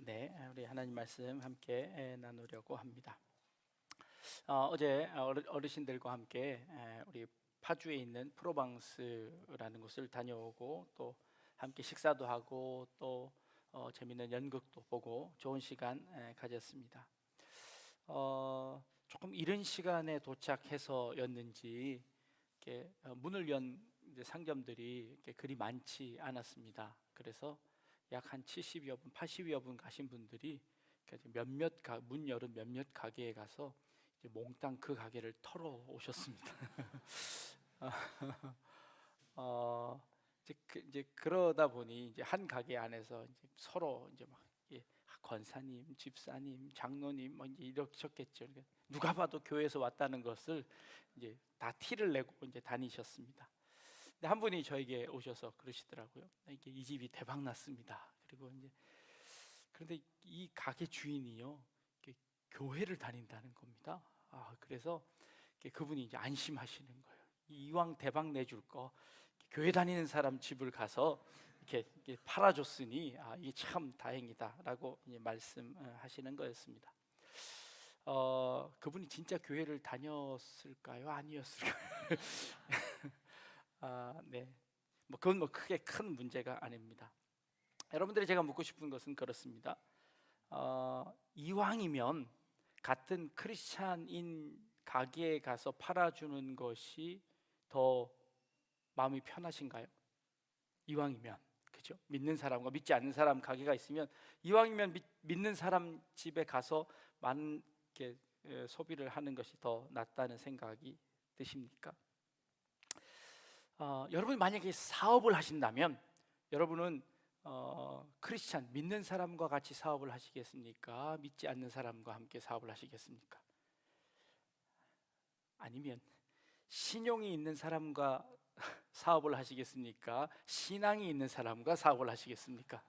네, 우리 하나님 말씀 함께 나누려고 합니다. 어제 어르신들과 함께 우리 파주에 있는 프로방스라는 곳을 다녀오고 또 함께 식사도 하고 또 재밌는 연극도 보고 좋은 시간 가졌습니다. 조금 이른 시간에 도착해서였는지 이렇게 문을 연 이제 상점들이 이렇게 그리 많지 않았습니다. 그래서 약 한 70여 분, 80여 분 가신 분들이 문 열은 몇몇 가게에 가서 이제 몽땅 그 가게를 털어 오셨습니다. 이제 그러다 보니 이제 한 가게 안에서 이제 서로 이제 막 권사님, 집사님, 장로님 뭐 이제 이러셨겠죠. 누가 봐도 교회에서 왔다는 것을 이제 다 티를 내고 이제 다니셨습니다. 근데 한 분이 저에게 오셔서 그러시더라고요. 이게 이 집이 대박 났습니다. 그리고 이제 그런데 이 가게 주인이요, 교회를 다닌다는 겁니다. 그래서 그분이 이제 안심하시는 거예요. 이왕 대박 내줄 거 교회 다니는 사람 집을 가서 이렇게 팔아줬으니 이게 참 다행이다라고 이제 말씀하시는 거였습니다. 그분이 진짜 교회를 다녔을까요? 아니었을까요? 네. 그건 뭐 크게 큰 문제가 아닙니다. 여러분들이 제가 묻고 싶은 것은 그렇습니다. 이왕이면 같은 크리스찬인 가게에 가서 팔아주는 것이 더 마음이 편하신가요? 이왕이면, 그죠? 믿는 사람과 믿지 않는 사람 가게가 있으면 이왕이면 믿는 사람 집에 가서 많은 소비를 하는 것이 더 낫다는 생각이 드십니까? 여러분이 만약에 사업을 하신다면 여러분은 크리스찬 믿는 사람과 같이 사업을 하시겠습니까? 믿지 않는 사람과 함께 사업을 하시겠습니까? 아니면 신용이 있는 사람과 사업을 하시겠습니까? 신앙이 있는 사람과 사업을 하시겠습니까?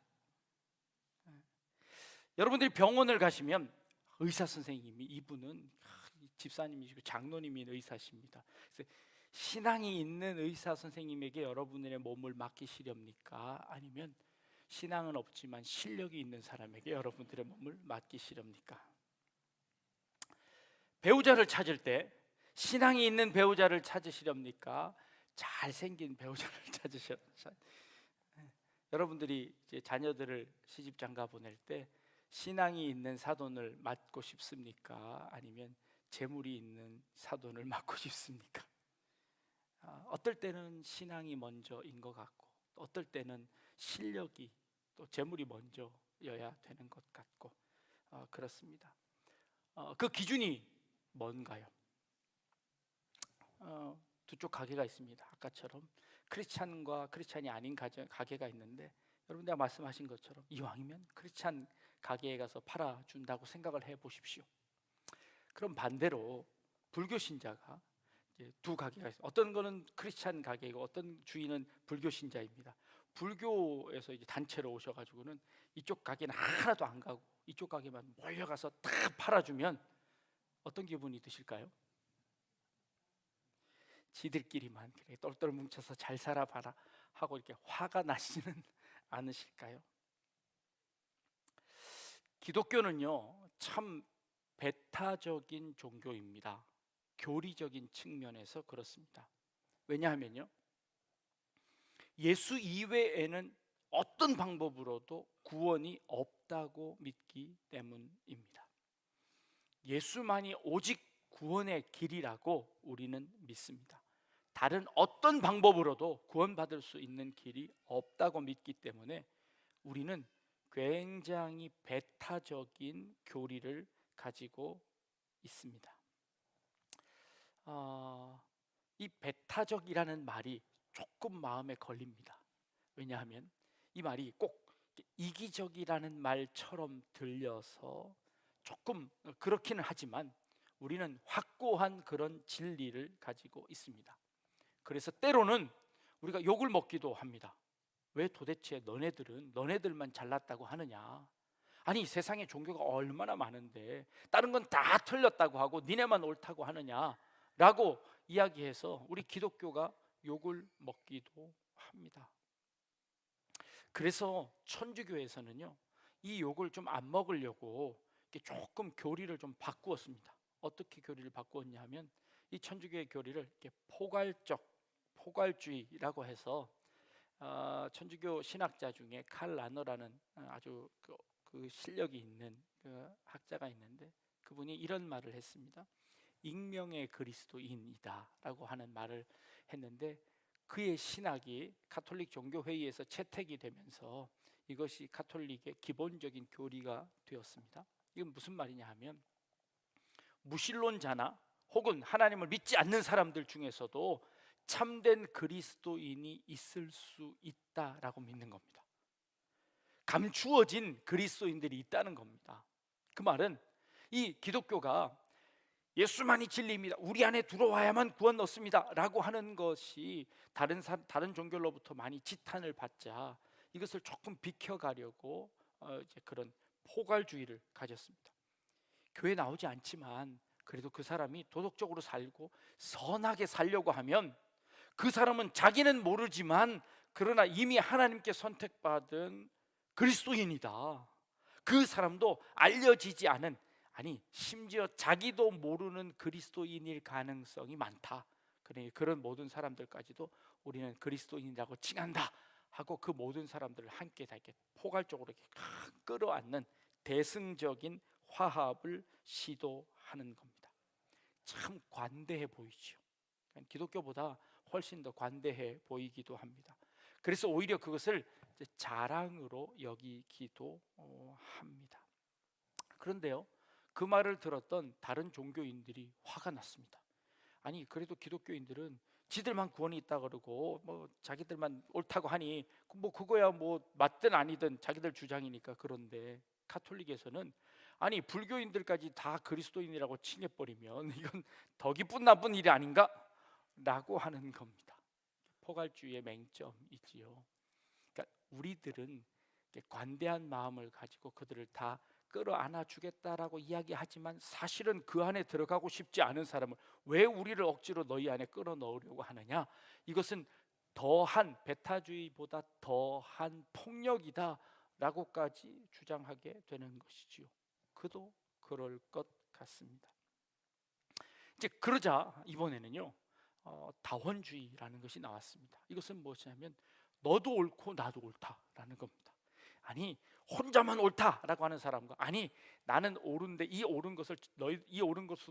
여러분들이 병원을 가시면 의사 선생님이 이분은 집사님이시고 장로님이 의사십니다. 그래서 신앙이 있는 의사 선생님에게 여러분의 몸을 맡기시렵니까? 아니면 신앙은 없지만 실력이 있는 사람에게 여러분들의 몸을 맡기시렵니까? 배우자를 찾을 때 신앙이 있는 배우자를 찾으시렵니까? 잘생긴 배우자를 찾으시렵니까? 여러분들이 이제 자녀들을 시집 장가 보낼 때 신앙이 있는 사돈을 맡고 싶습니까? 아니면 재물이 있는 사돈을 맡고 싶습니까? 어떨 때는 신앙이 먼저인 것 같고 어떨 때는 실력이 또 재물이 먼저여야 되는 것 같고 그렇습니다. 그 기준이 뭔가요? 두 쪽 가게가 있습니다. 아까처럼 크리스찬과 크리스찬이 아닌 가게가 있는데 여러분들 말씀하신 것처럼 이왕이면 크리스찬 가게에 가서 팔아준다고 생각을 해보십시오. 그럼 반대로 불교 신자가 두 가게가 있어요. 어떤 거는 크리스찬 가게이고 어떤 주인은 불교 신자입니다. 불교에서 이제 단체로 오셔가지고는 이쪽 가게는 하나도 안 가고 이쪽 가게만 몰려가서 다 팔아주면 어떤 기분이 드실까요? 지들끼리만 똘똘 뭉쳐서 잘 살아봐라 하고 이렇게 화가 나시는 않으실까요? 기독교는요 참 배타적인 종교입니다. 교리적인 측면에서 그렇습니다. 왜냐하면요 예수 이외에는 어떤 방법으로도 구원이 없다고 믿기 때문입니다. 예수만이 오직 구원의 길이라고 우리는 믿습니다. 다른 어떤 방법으로도 구원받을 수 있는 길이 없다고 믿기 때문에 우리는 굉장히 배타적인 교리를 가지고 있습니다. 이 배타적이라는 말이 조금 마음에 걸립니다. 왜냐하면 이 말이 꼭 이기적이라는 말처럼 들려서 조금 그렇기는 하지만 우리는 확고한 그런 진리를 가지고 있습니다. 그래서 때로는 우리가 욕을 먹기도 합니다. 왜 도대체 너네들만 잘났다고 하느냐? 아니 세상에 종교가 얼마나 많은데 다른 건 다 틀렸다고 하고 니네만 옳다고 하느냐? 라고 이야기해서 우리 기독교가 욕을 먹기도 합니다. 그래서 천주교에서는요 이 욕을 좀 안 먹으려고 이렇게 조금 교리를 좀 바꾸었습니다. 어떻게 교리를 바꾸었냐 하면 이 천주교의 교리를 이렇게 포괄주의라고 해서 천주교 신학자 중에 칼 라너라는 아주 그 실력이 있는 그 학자가 있는데 그분이 이런 말을 했습니다. 익명의 그리스도인이다라고 하는 말을 했는데 그의 신학이 가톨릭 종교회의에서 채택이 되면서 이것이 가톨릭의 기본적인 교리가 되었습니다. 이건 무슨 말이냐 하면 무신론자나 혹은 하나님을 믿지 않는 사람들 중에서도 참된 그리스도인이 있을 수 있다라고 믿는 겁니다. 감추어진 그리스도인들이 있다는 겁니다. 그 말은 이 기독교가 예수만이 진리입니다, 우리 안에 들어와야만 구원 얻습니다 라고 하는 것이 다른 종교로부터 많이 지탄을 받자 이것을 조금 비켜가려고 이제 그런 포괄주의를 가졌습니다. 교회 나오지 않지만 그래도 그 사람이 도덕적으로 살고 선하게 살려고 하면 그 사람은 자기는 모르지만 그러나 이미 하나님께 선택받은 그리스도인이다. 그 사람도 알려지지 않은, 아니 심지어 자기도 모르는 그리스도인일 가능성이 많다. 그런 모든 사람들까지도 우리는 그리스도인이라고 칭한다 하고 그 모든 사람들을 함께 다 이렇게 포괄적으로 이렇게 끌어안는 대승적인 화합을 시도하는 겁니다. 참 관대해 보이죠. 기독교보다 훨씬 더 관대해 보이기도 합니다. 그래서 오히려 그것을 자랑으로 여기기도 합니다. 그런데요, 그 말을 들었던 다른 종교인들이 화가 났습니다. 아니 그래도 기독교인들은 지들만 구원이 있다 그러고 뭐 자기들만 옳다고 하니 뭐 그거야 뭐 맞든 아니든 자기들 주장이니까. 그런데 가톨릭에서는 아니 불교인들까지 다 그리스도인이라고 칭해버리면 이건 더 기쁜 나쁜 일이 아닌가? 라고 하는 겁니다. 포괄주의의 맹점이지요. 그러니까 우리들은 관대한 마음을 가지고 그들을 다 끌어안아 주겠다라고 이야기하지만 사실은 그 안에 들어가고 싶지 않은 사람을 왜 우리를 억지로 너희 안에 끌어넣으려고 하느냐? 이것은 더한 배타주의보다 더한 폭력이다 라고까지 주장하게 되는 것이지요. 그도 그럴 것 같습니다. 이제 그러자 이번에는요 다원주의라는 것이 나왔습니다. 이것은 무엇이냐면 너도 옳고 나도 옳다라는 겁니다. 아니 혼자만 옳다라고 하는 사람과 아니 나는 옳은데 이 옳은 것을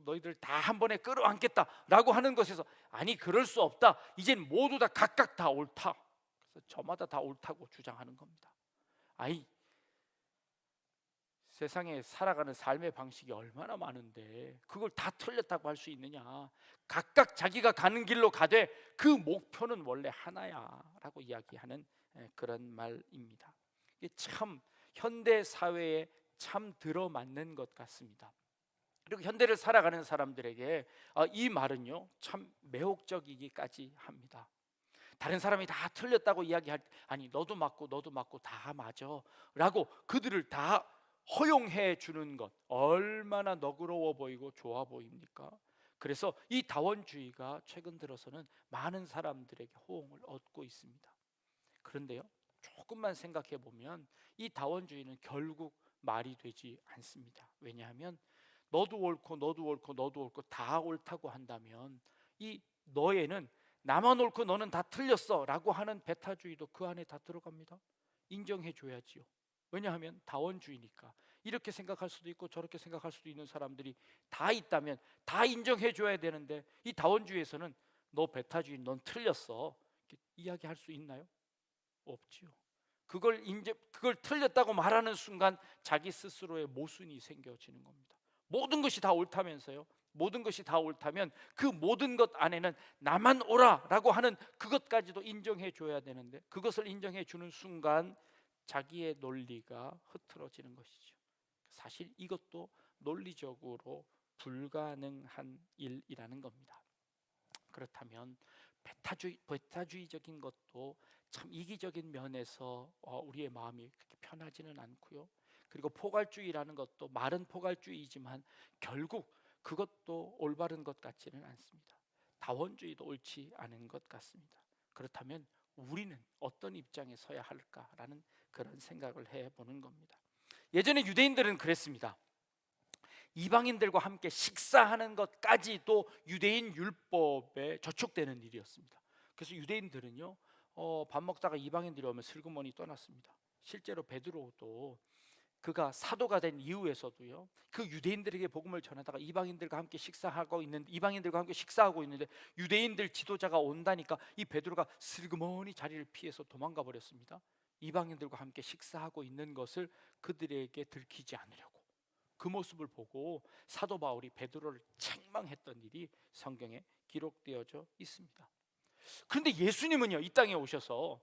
너희들 다 한 번에 끌어안겠다라고 하는 것에서 아니 그럴 수 없다. 이젠 모두 다 각각 다 옳다. 그래서 저마다 다 옳다고 주장하는 겁니다. 아이 세상에 살아가는 삶의 방식이 얼마나 많은데 그걸 다 틀렸다고 할 수 있느냐? 각각 자기가 가는 길로 가되 그 목표는 원래 하나야라고 이야기하는 그런 말입니다. 이게 참 현대 사회에 참 들어맞는 것 같습니다. 그리고 현대를 살아가는 사람들에게 이 말은요 참 매혹적이기까지 합니다. 다른 사람이 다 틀렸다고 이야기할 때 아니 너도 맞고 다 맞아 라고 그들을 다 허용해 주는 것 얼마나 너그러워 보이고 좋아 보입니까? 그래서 이 다원주의가 최근 들어서는 많은 사람들에게 호응을 얻고 있습니다. 그런데요 조금만 생각해 보면 이 다원주의는 결국 말이 되지 않습니다. 왜냐하면 너도 옳고 다 옳다고 한다면 이 너에는 나만 옳고 너는 다 틀렸어 라고 하는 배타주의도 그 안에 다 들어갑니다. 인정해 줘야지요. 왜냐하면 다원주의니까. 이렇게 생각할 수도 있고 저렇게 생각할 수도 있는 사람들이 다 있다면 다 인정해 줘야 되는데 이 다원주의에서는 너 배타주의 넌 틀렸어 이렇게 이야기할 수 있나요? 없지요. 그걸 틀렸다고 말하는 순간 자기 스스로의 모순이 생겨지는 겁니다. 모든 것이 다 옳다면서요. 모든 것이 다 옳다면 그 모든 것 안에는 나만 옳아라고 하는 그것까지도 인정해 줘야 되는데 그것을 인정해 주는 순간 자기의 논리가 흐트러지는 것이죠. 사실 이것도 논리적으로 불가능한 일이라는 겁니다. 그렇다면 배타주의적인 것도 참 이기적인 면에서 우리의 마음이 그렇게 편하지는 않고요. 그리고 포괄주의라는 것도 말은 포괄주의지만 결국 그것도 올바른 것 같지는 않습니다. 다원주의도 옳지 않은 것 같습니다. 그렇다면 우리는 어떤 입장에 서야 할까라는 그런 생각을 해보는 겁니다. 예전에 유대인들은 그랬습니다. 이방인들과 함께 식사하는 것까지도 유대인 율법에 저촉되는 일이었습니다. 그래서 유대인들은요, 밥 먹다가 이방인들이 오면 슬그머니 떠났습니다. 실제로 베드로도 그가 사도가 된 이후에서도요, 그 유대인들에게 복음을 전하다가 이방인들과 함께 식사하고 있는데 유대인들 지도자가 온다니까 이 베드로가 슬그머니 자리를 피해서 도망가 버렸습니다. 이방인들과 함께 식사하고 있는 것을 그들에게 들키지 않으려고. 그 모습을 보고 사도 바울이 베드로를 책망했던 일이 성경에 기록되어져 있습니다. 그런데 예수님은요, 이 땅에 오셔서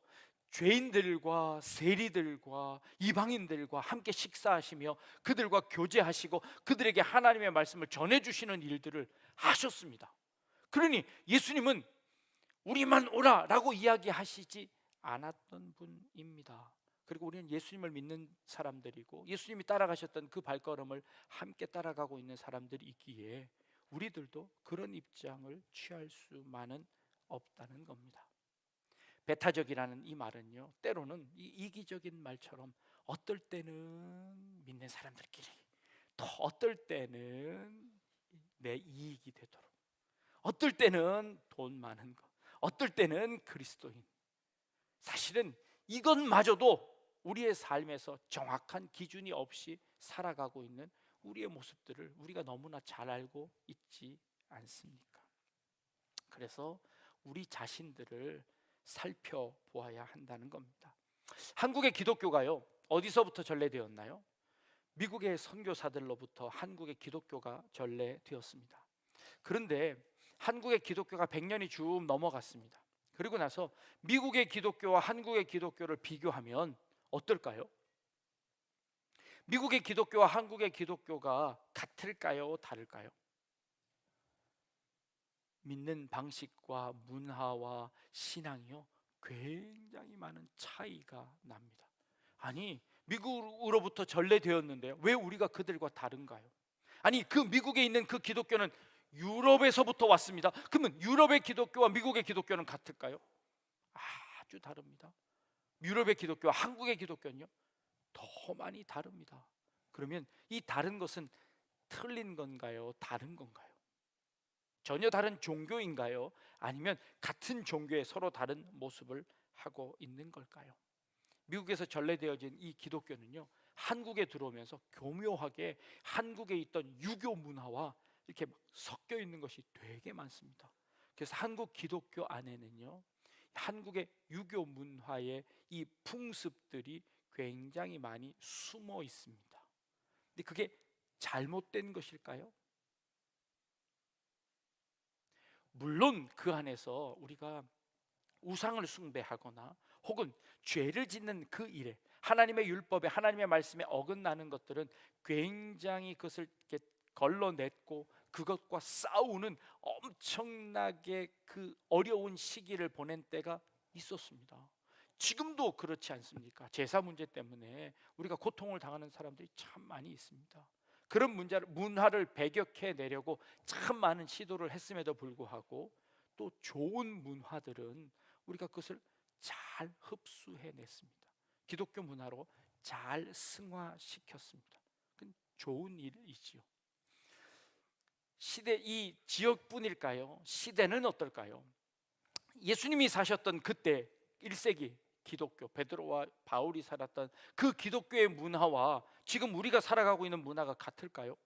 죄인들과 세리들과 이방인들과 함께 식사하시며 그들과 교제하시고 그들에게 하나님의 말씀을 전해주시는 일들을 하셨습니다. 그러니 예수님은 우리만 오라라고 이야기하시지 않았던 분입니다. 그리고 우리는 예수님을 믿는 사람들이고 예수님이 따라가셨던 그 발걸음을 함께 따라가고 있는 사람들이 있기에 우리들도 그런 입장을 취할 수만은 없다는 겁니다. 배타적이라는 이 말은요, 때로는 이 이기적인 말처럼 어떨 때는 믿는 사람들끼리, 또 어떨 때는 내 이익이 되도록, 어떨 때는 돈 많은 것, 어떨 때는 그리스도인. 사실은 이것마저도 우리의 삶에서 정확한 기준이 없이 살아가고 있는 우리의 모습들을 우리가 너무나 잘 알고 있지 않습니까? 그래서 우리 자신들을 살펴보아야 한다는 겁니다. 한국의 기독교가요, 어디서부터 전래되었나요? 미국의 선교사들로부터 한국의 기독교가 전래되었습니다. 그런데 한국의 기독교가 100년이 쭉 넘어갔습니다. 그리고 나서 미국의 기독교와 한국의 기독교를 비교하면 어떨까요? 미국의 기독교와 한국의 기독교가 같을까요? 다를까요? 믿는 방식과 문화와 신앙이요, 굉장히 많은 차이가 납니다. 아니, 미국으로부터 전래되었는데요, 왜 우리가 그들과 다른가요? 아니, 그 미국에 있는 그 기독교는 유럽에서부터 왔습니다. 그러면 유럽의 기독교와 미국의 기독교는 같을까요? 아주 다릅니다. 유럽의 기독교와 한국의 기독교는요, 더 많이 다릅니다. 그러면 이 다른 것은 틀린 건가요? 다른 건가요? 전혀 다른 종교인가요? 아니면 같은 종교에 서로 다른 모습을 하고 있는 걸까요? 미국에서 전래되어진 이 기독교는요, 한국에 들어오면서 교묘하게 한국에 있던 유교 문화와 이렇게 섞여 있는 것이 되게 많습니다. 그래서 한국 기독교 안에는요, 한국의 유교 문화의 이 풍습들이 굉장히 많이 숨어 있습니다. 근데 그게 잘못된 것일까요? 물론 그 안에서 우리가 우상을 숭배하거나 혹은 죄를 짓는 그 일에, 하나님의 율법에, 하나님의 말씀에 어긋나는 것들은 굉장히 그것을 이렇게 걸러냈고 그것과 싸우는 엄청나게 그 어려운 시기를 보낸 때가 있었습니다. 지금도 그렇지 않습니까? 제사 문제 때문에 우리가 고통을 당하는 사람들이 참 많이 있습니다. 그런 문화를 배격해 내려고 참 많은 시도를 했음에도 불구하고 또 좋은 문화들은 우리가 그것을 잘 흡수해 냈습니다. 기독교 문화로 잘 승화시켰습니다. 그건 좋은 일이지요. 시대, 이 지역뿐일까요? 시대는 어떨까요? 예수님이 사셨던 그때 1세기 기독교, 베드로와 바울이 살았던 그 기독교의 문화와 지금 우리가 살아가고 있는 문화가 같을까요?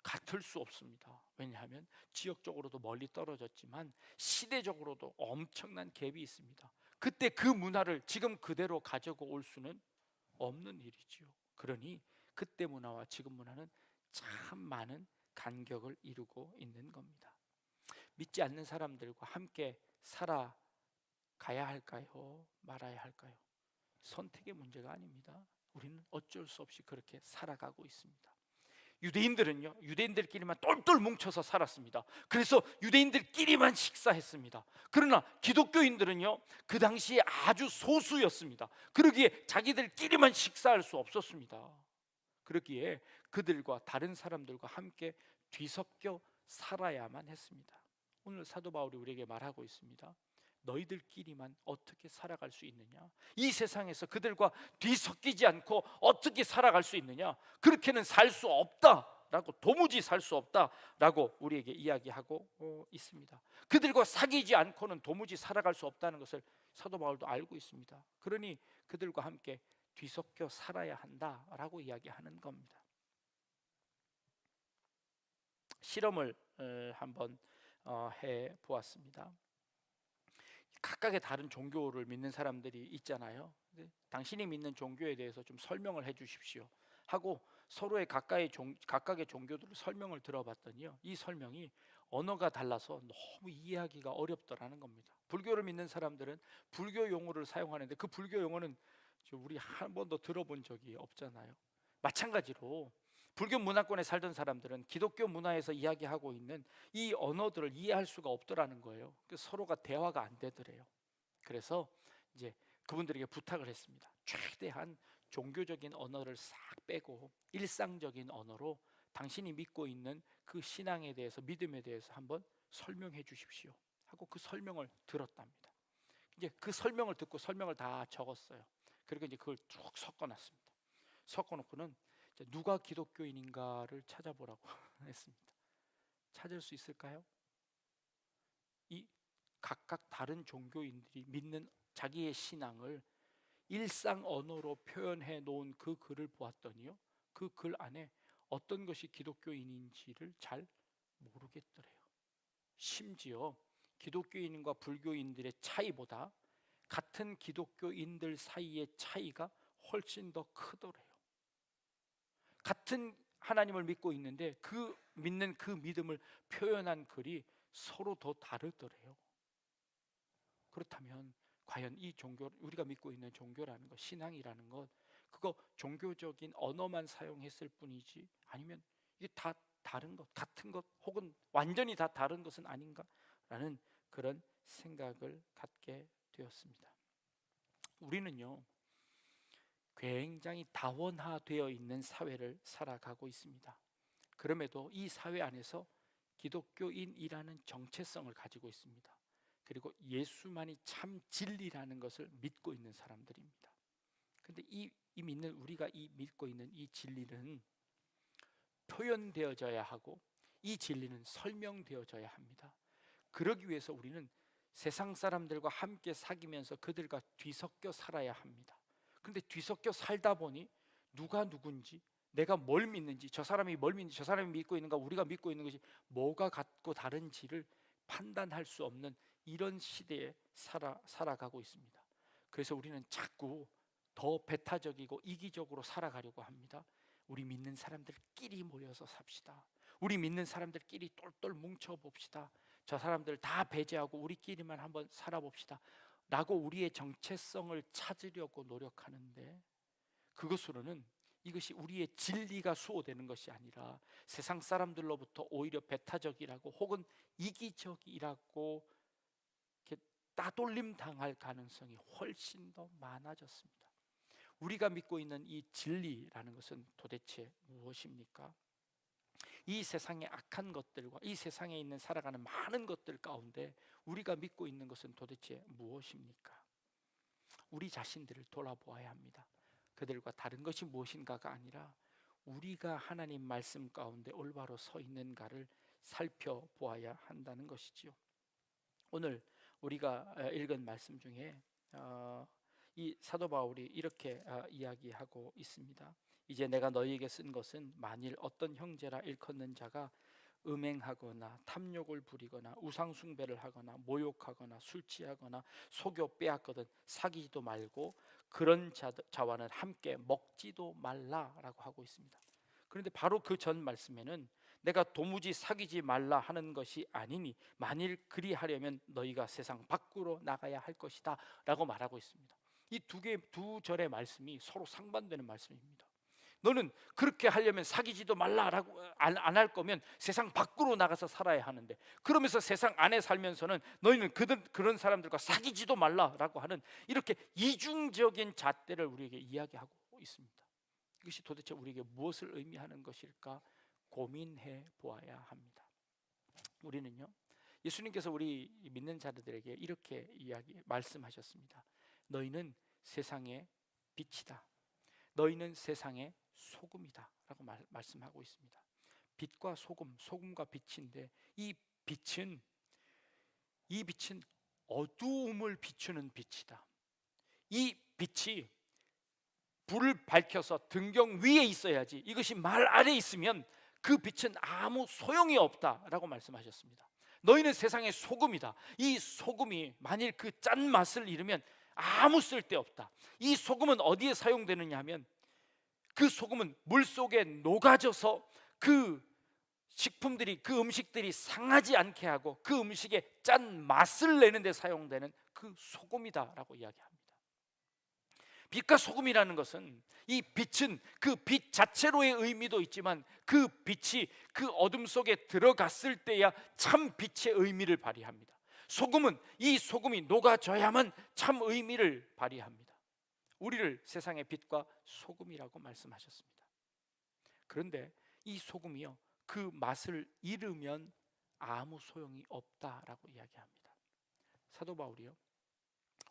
같을 수 없습니다. 왜냐하면 지역적으로도 멀리 떨어졌지만 시대적으로도 엄청난 갭이 있습니다. 그때 그 문화를 지금 그대로 가지고 올 수는 없는 일이지요. 그러니 그때 문화와 지금 문화는 참 많은 간격을 이루고 있는 겁니다. 믿지 않는 사람들과 함께 살아가야 할까요? 말아야 할까요? 선택의 문제가 아닙니다. 우리는 어쩔 수 없이 그렇게 살아가고 있습니다. 유대인들은요, 유대인들끼리만 똘똘 뭉쳐서 살았습니다. 그래서 유대인들끼리만 식사했습니다. 그러나 기독교인들은요, 그 당시에 아주 소수였습니다. 그러기에 자기들끼리만 식사할 수 없었습니다. 그러기에 그들과 다른 사람들과 함께 뒤섞여 살아야만 했습니다. 오늘 사도 바울이 우리에게 말하고 있습니다. 너희들끼리만 어떻게 살아갈 수 있느냐? 이 세상에서 그들과 뒤섞이지 않고 어떻게 살아갈 수 있느냐? 그렇게는 살 수 없다라고, 도무지 살 수 없다라고 우리에게 이야기하고 있습니다. 그들과 사귀지 않고는 도무지 살아갈 수 없다는 것을 사도 바울도 알고 있습니다. 그러니 그들과 함께 뒤섞여 살아야 한다라고 이야기하는 겁니다. 실험을 한번 해 보았습니다. 각각의 다른 종교를 믿는 사람들이 있잖아요. 당신이 믿는 종교에 대해서 좀 설명을 해 주십시오 하고 서로의 각각의 종교들을 설명을 들어봤더니요, 이 설명이 언어가 달라서 너무 이해하기가 어렵더라는 겁니다. 불교를 믿는 사람들은 불교 용어를 사용하는데 그 불교 용어는 우리 한 번도 들어본 적이 없잖아요. 마찬가지로 불교 문화권에 살던 사람들은 기독교 문화에서 이야기하고 있는 이 언어들을 이해할 수가 없더라는 거예요. 서로가 대화가 안 되더래요. 그래서 이제 그분들에게 부탁을 했습니다. 최대한 종교적인 언어를 싹 빼고 일상적인 언어로 당신이 믿고 있는 그 신앙에 대해서, 믿음에 대해서 한번 설명해 주십시오 하고 그 설명을 들었답니다. 이제 그 설명을 듣고 설명을 다 적었어요. 그리고 이제 그걸 쭉 섞어놨습니다. 섞어놓고는 누가 기독교인인가를 찾아보라고 했습니다. 찾을 수 있을까요? 이 각각 다른 종교인들이 믿는 자기의 신앙을 일상 언어로 표현해 놓은 그 글을 보았더니요, 그 글 안에 어떤 것이 기독교인인지를 잘 모르겠더래요. 심지어 기독교인과 불교인들의 차이보다 같은 기독교인들 사이의 차이가 훨씬 더 크더래요. 같은 하나님을 믿고 있는데 그 믿는 그 믿음을 표현한 글이 서로 더 다르더래요. 그렇다면 과연 이 종교, 우리가 믿고 있는 종교라는 것, 신앙이라는 것, 그거 종교적인 언어만 사용했을 뿐이지 아니면 이게 다 다른 것, 같은 것, 혹은 완전히 다 다른 것은 아닌가라는 그런 생각을 갖게 되었습니다. 우리는요, 굉장히 다원화되어 있는 사회를 살아가고 있습니다. 그럼에도 이 사회 안에서 기독교인이라는 정체성을 가지고 있습니다. 그리고 예수만이 참 진리라는 것을 믿고 있는 사람들입니다. 그런데 우리가 믿고 있는 이 진리는 표현되어져야 하고 이 진리는 설명되어져야 합니다. 그러기 위해서 우리는 세상 사람들과 함께 사귀면서 그들과 뒤섞여 살아야 합니다. 그런데 뒤섞여 살다 보니 누가 누군지, 내가 뭘 믿는지, 저 사람이 뭘 믿는지, 저 사람이 믿고 있는가, 우리가 믿고 있는 것이 뭐가 같고 다른지를 판단할 수 없는 이런 시대에 살아가고 있습니다. 그래서 우리는 자꾸 더 배타적이고 이기적으로 살아가려고 합니다. 우리 믿는 사람들끼리 모여서 삽시다. 우리 믿는 사람들끼리 똘똘 뭉쳐봅시다. 저 사람들 다 배제하고 우리끼리만 한번 살아봅시다 라고 우리의 정체성을 찾으려고 노력하는데, 그것으로는 이것이 우리의 진리가 수호되는 것이 아니라 세상 사람들로부터 오히려 배타적이라고 혹은 이기적이라고 이렇게 따돌림 당할 가능성이 훨씬 더 많아졌습니다. 우리가 믿고 있는 이 진리라는 것은 도대체 무엇입니까? 이 세상의 악한 것들과 이 세상에 있는 살아가는 많은 것들 가운데 우리가 믿고 있는 것은 도대체 무엇입니까? 우리 자신들을 돌아보아야 합니다. 그들과 다른 것이 무엇인가가 아니라 우리가 하나님 말씀 가운데 올바로 서 있는가를 살펴보아야 한다는 것이지요. 오늘 우리가 읽은 말씀 중에 이 사도 바울이 이렇게 이야기하고 있습니다. 이제 내가 너희에게 쓴 것은 만일 어떤 형제라 일컫는 자가 음행하거나 탐욕을 부리거나 우상숭배를 하거나 모욕하거나 술 취하거나 속여 빼앗거든 사귀지도 말고 그런 자와는 함께 먹지도 말라라고 하고 있습니다. 그런데 바로 그 전 말씀에는 내가 도무지 사귀지 말라 하는 것이 아니니 만일 그리하려면 너희가 세상 밖으로 나가야 할 것이다 라고 말하고 있습니다. 이 두 절의 말씀이 서로 상반되는 말씀입니다. 너는 그렇게 하려면 사귀지도 말라라고 안 할 거면 세상 밖으로 나가서 살아야 하는데, 그러면서 세상 안에 살면서는 너희는 그런 사람들과 사귀지도 말라라고 하는 이렇게 이중적인 잣대를 우리에게 이야기하고 있습니다. 이것이 도대체 우리에게 무엇을 의미하는 것일까 고민해 보아야 합니다. 우리는요, 예수님께서 우리 믿는 자들에게 이렇게 말씀하셨습니다. 너희는 세상의 빛이다. 너희는 세상의 소금이다 라고 말씀하고 있습니다. 빛과 소금, 소금과 빛인데 빛은 어두움을 비추는 빛이다. 이 빛이 불을 밝혀서 등경 위에 있어야지, 이것이 말 아래에 있으면 그 빛은 아무 소용이 없다라고 말씀하셨습니다. 너희는 세상의 소금이다. 이 소금이 만일 그 짠맛을 잃으면 아무 쓸데없다. 이 소금은 어디에 사용되느냐 하면, 그 소금은 물속에 녹아져서 그 식품들이, 그 음식들이 상하지 않게 하고 그 음식에 짠 맛을 내는 데 사용되는 그 소금이다라고 이야기합니다. 빛과 소금이라는 것은, 이 빛은 그 빛 자체로의 의미도 있지만 그 빛이 그 어둠 속에 들어갔을 때야 참 빛의 의미를 발휘합니다. 이 소금이 녹아져야만 참 의미를 발휘합니다. 우리를 세상의 빛과 소금이라고 말씀하셨습니다. 그런데 이 소금이요, 그 맛을 잃으면 아무 소용이 없다라고 이야기합니다. 사도 바울이요,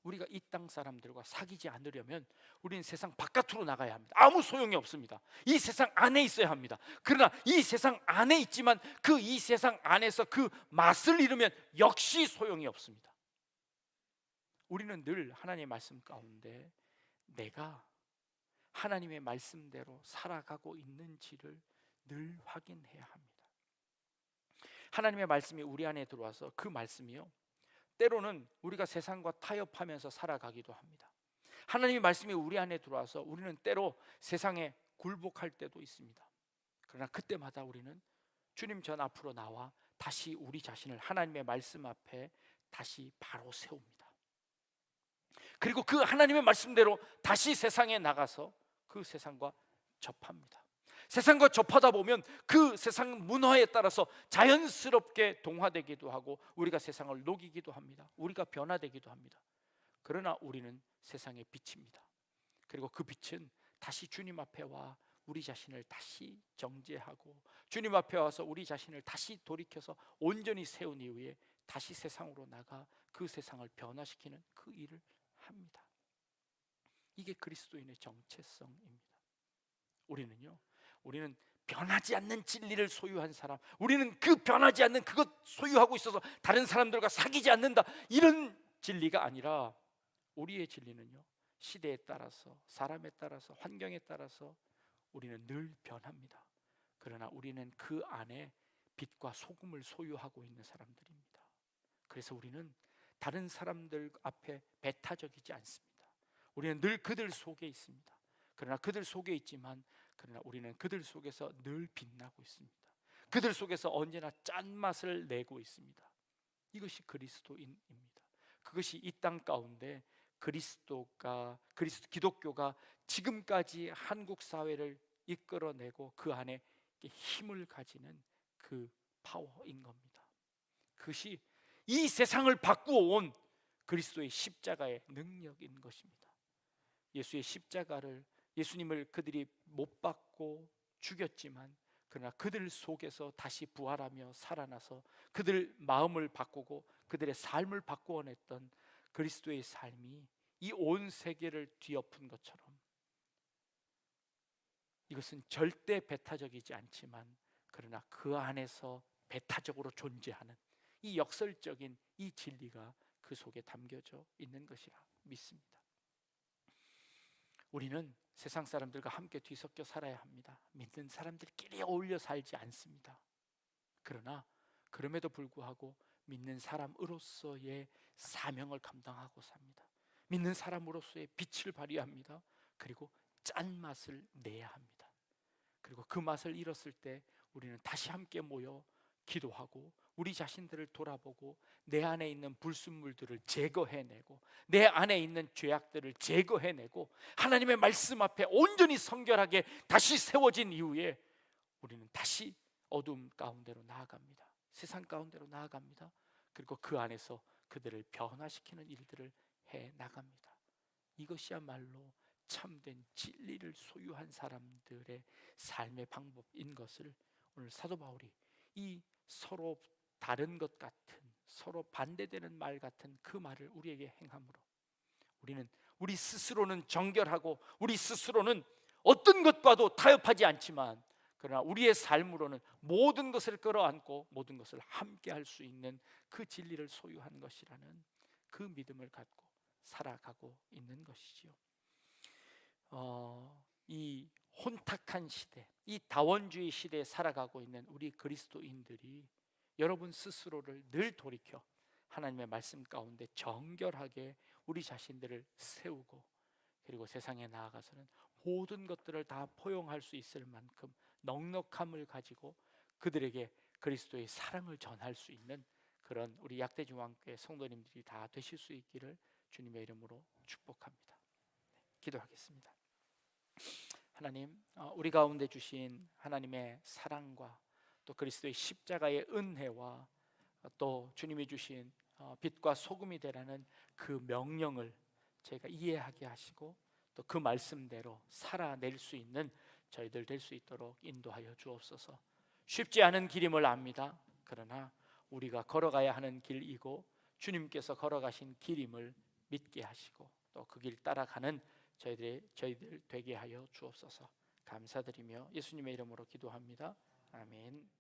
우리가 이 땅 사람들과 사귀지 않으려면 우리는 세상 바깥으로 나가야 합니다. 아무 소용이 없습니다. 이 세상 안에 있어야 합니다. 그러나 이 세상 안에 있지만 이 세상 안에서 그 맛을 잃으면 역시 소용이 없습니다. 우리는 늘 하나님의 말씀 가운데 내가 하나님의 말씀대로 살아가고 있는지를 늘 확인해야 합니다. 하나님의 말씀이 우리 안에 들어와서 그 말씀이요, 때로는 우리가 세상과 타협하면서 살아가기도 합니다. 하나님의 말씀이 우리 안에 들어와서 우리는 때로 세상에 굴복할 때도 있습니다. 그러나 그때마다 우리는 주님 전 앞으로 나와 다시 우리 자신을 하나님의 말씀 앞에 다시 바로 세웁니다. 그리고 그 하나님의 말씀대로 다시 세상에 나가서 그 세상과 접합니다. 세상과 접하다 보면 그 세상 문화에 따라서 자연스럽게 동화되기도 하고 우리가 세상을 녹이기도 합니다. 우리가 변화되기도 합니다. 그러나 우리는 세상의 빛입니다. 그리고 그 빛은 다시 주님 앞에 와 우리 자신을 다시 정죄하고 주님 앞에 와서 우리 자신을 다시 돌이켜서 온전히 세운 이후에 다시 세상으로 나가 그 세상을 변화시키는 그 일을 합니다. 이게 그리스도인의 정체성입니다. 우리는 변하지 않는 진리를 소유한 사람, 우리는 그 변하지 않는 그것 소유하고 있어서 다른 사람들과 사귀지 않는다, 이런 진리가 아니라 우리의 진리는요, 시대에 따라서, 사람에 따라서, 환경에 따라서 우리는 늘 변합니다. 그러나 우리는 그 안에 빛과 소금을 소유하고 있는 사람들입니다. 그래서 우리는 다른 사람들 앞에 배타적이지 않습니다. 우리는 늘 그들 속에 있습니다. 그러나 그들 속에 있지만 그러나 우리는 그들 속에서 늘 빛나고 있습니다. 그들 속에서 언제나 짠맛을 내고 있습니다. 이것이 그리스도인입니다. 그것이 이 땅 가운데 기독교가 지금까지 한국 사회를 이끌어내고 그 안에 힘을 가지는 그 파워인 겁니다. 그것이 이 세상을 바꾸어 온 그리스도의 십자가의 능력인 것입니다. 예수님을 그들이 못 박고 죽였지만 그러나 그들 속에서 다시 부활하며 살아나서 그들 마음을 바꾸고 그들의 삶을 바꾸어냈던 그리스도의 삶이 이 온 세계를 뒤엎은 것처럼, 이것은 절대 배타적이지 않지만 그러나 그 안에서 배타적으로 존재하는 이 역설적인 이 진리가 그 속에 담겨져 있는 것이라 믿습니다. 우리는 세상 사람들과 함께 뒤섞여 살아야 합니다. 믿는 사람들끼리 어울려 살지 않습니다. 그러나 그럼에도 불구하고 믿는 사람으로서의 사명을 감당하고 삽니다. 믿는 사람으로서의 빛을 발휘합니다. 그리고 짠맛을 내야 합니다. 그리고 그 맛을 잃었을 때 우리는 다시 함께 모여 기도하고 우리 자신들을 돌아보고 내 안에 있는 불순물들을 제거해내고 내 안에 있는 죄악들을 제거해내고 하나님의 말씀 앞에 온전히 성결하게 다시 세워진 이후에 우리는 다시 어둠 가운데로 나아갑니다. 세상 가운데로 나아갑니다. 그리고 그 안에서 그들을 변화시키는 일들을 해 나갑니다. 이것이야말로 참된 진리를 소유한 사람들의 삶의 방법인 것을 오늘 사도 바울이 이 서로 다른 것 같은, 서로 반대되는 말 같은 그 말을 우리에게 행함으로 우리 스스로는 정결하고 우리 스스로는 어떤 것과도 타협하지 않지만, 그러나 우리의 삶으로는 모든 것을 끌어안고 모든 것을 함께 할 수 있는 그 진리를 소유한 것이라는 그 믿음을 갖고 살아가고 있는 것이지요. 이 혼탁한 시대, 이 다원주의 시대에 살아가고 있는 우리 그리스도인들이 여러분 스스로를 늘 돌이켜 하나님의 말씀 가운데 정결하게 우리 자신들을 세우고, 그리고 세상에 나아가서는 모든 것들을 다 포용할 수 있을 만큼 넉넉함을 가지고 그들에게 그리스도의 사랑을 전할 수 있는 그런 우리 약대중앙교회 성도님들이 다 되실 수 있기를 주님의 이름으로 축복합니다. 기도하겠습니다. 하나님, 우리 가운데 주신 하나님의 사랑과 또 그리스도의 십자가의 은혜와 또 주님이 주신 빛과 소금이 되라는 그 명령을 저희가 이해하게 하시고 또 그 말씀대로 살아낼 수 있는 저희들 될 수 있도록 인도하여 주옵소서. 쉽지 않은 길임을 압니다. 그러나 우리가 걸어가야 하는 길이고 주님께서 걸어가신 길임을 믿게 하시고 또 그 길 따라가는 저희들 되게 하여 주옵소서. 감사드리며 예수님의 이름으로 기도합니다. 아멘.